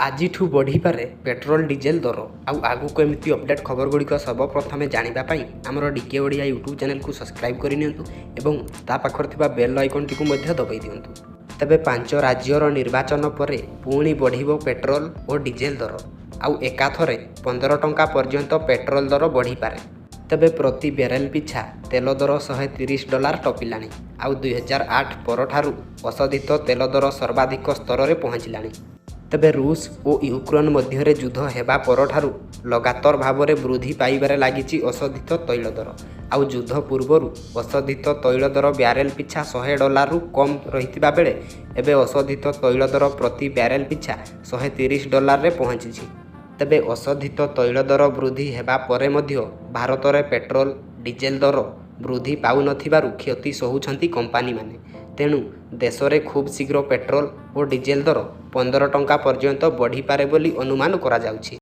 ଆଜିଠୁ ବଢ଼ିପାରେ petrol diesel ଦର। ଆଉ ଆଗକୁ ଏମିତି ଅପଡେଟ୍ ଖବରଗୁଡ଼ିକ ସର୍ବପ୍ରଥମେ ଜାଣିବା ପାଇଁ ଆମର ଡିକେ ଓଡ଼ିଆ ୟୁଟ୍ୟୁବ୍ ଚ୍ୟାନେଲକୁ ସବସ୍କ୍ରାଇବ୍ କରିନିଅନ୍ତୁ ଏବଂ ତା ପାଖରେ ଥିବା ବେଲ୍ ଆଇକନ୍ଟିକୁ ମଧ୍ୟ ଦବାଇ ଦିଅନ୍ତୁ। ତେବେ 5 ରାଜ୍ୟର ନିର୍ବାଚନ ପରେ ପୁଣି ବଢ଼ିବ ପେଟ୍ରୋଲ ଓ ଡିଜେଲ ଦର। ଆଉ ଏକାଥରେ 15 ଟଙ୍କା ପର୍ଯ୍ୟନ୍ତ ପେଟ୍ରୋଲ ଦର ବଢ଼ିପାରେ। ତେବେ ପ୍ରତି ବ୍ୟାରେଲ ପିଛା ତେଲ ଦର $130 ଟପିଲାଣି। ଆଉ 2008 ପରଠାରୁ ଅଶୋଧିତ ତେଲ ଦର ସର୍ବାଧିକ ସ୍ତରରେ ପହଞ୍ଚିଲାଣି। ତେବେ ରୁଷ ଓ ୟୁକ୍ରେନ୍ ମଧ୍ୟରେ ଯୁଦ୍ଧ ହେବା ପରଠାରୁ ଲଗାତାର ଭାବରେ ବୃଦ୍ଧି ପାଇବାରେ ଲାଗିଛି ଅଶୋଧିତ ତୈଳ ଦର। ଆଉ ଯୁଦ୍ଧ ପୂର୍ବରୁ ଅଶୋଧିତ ତୈଳ ଦର ବ୍ୟାରେଲ ପିଛା $100ରୁ କମ୍ ରହିଥିବା ବେଳେ ଏବେ ଅଶୋଧିତ ତୈଳ ଦର ପ୍ରତି ବ୍ୟାରେଲ ପିଛା $130ରେ ପହଞ୍ଚିଛି। ତେବେ ଅଶୋଧିତ ତୈଳ ଦର ବୃଦ୍ଧି ହେବା ପରେ ମଧ୍ୟ ଭାରତରେ ପେଟ୍ରୋଲ ଡିଜେଲ ଦର ବୃଦ୍ଧି ପାଉନଥିବାରୁ କ୍ଷତି ସହୁଛନ୍ତି କମ୍ପାନୀମାନେ। ତେଣୁ ଦେଶରେ ଖୁବ୍ ଶୀଘ୍ର ପେଟ୍ରୋଲ ଓ ଡିଜେଲ ଦର 15 ଟଙ୍କା ପର୍ଯ୍ୟନ୍ତ ବଢ଼ିପାରେ ବୋଲି ଅନୁମାନ କରାଯାଉଛି।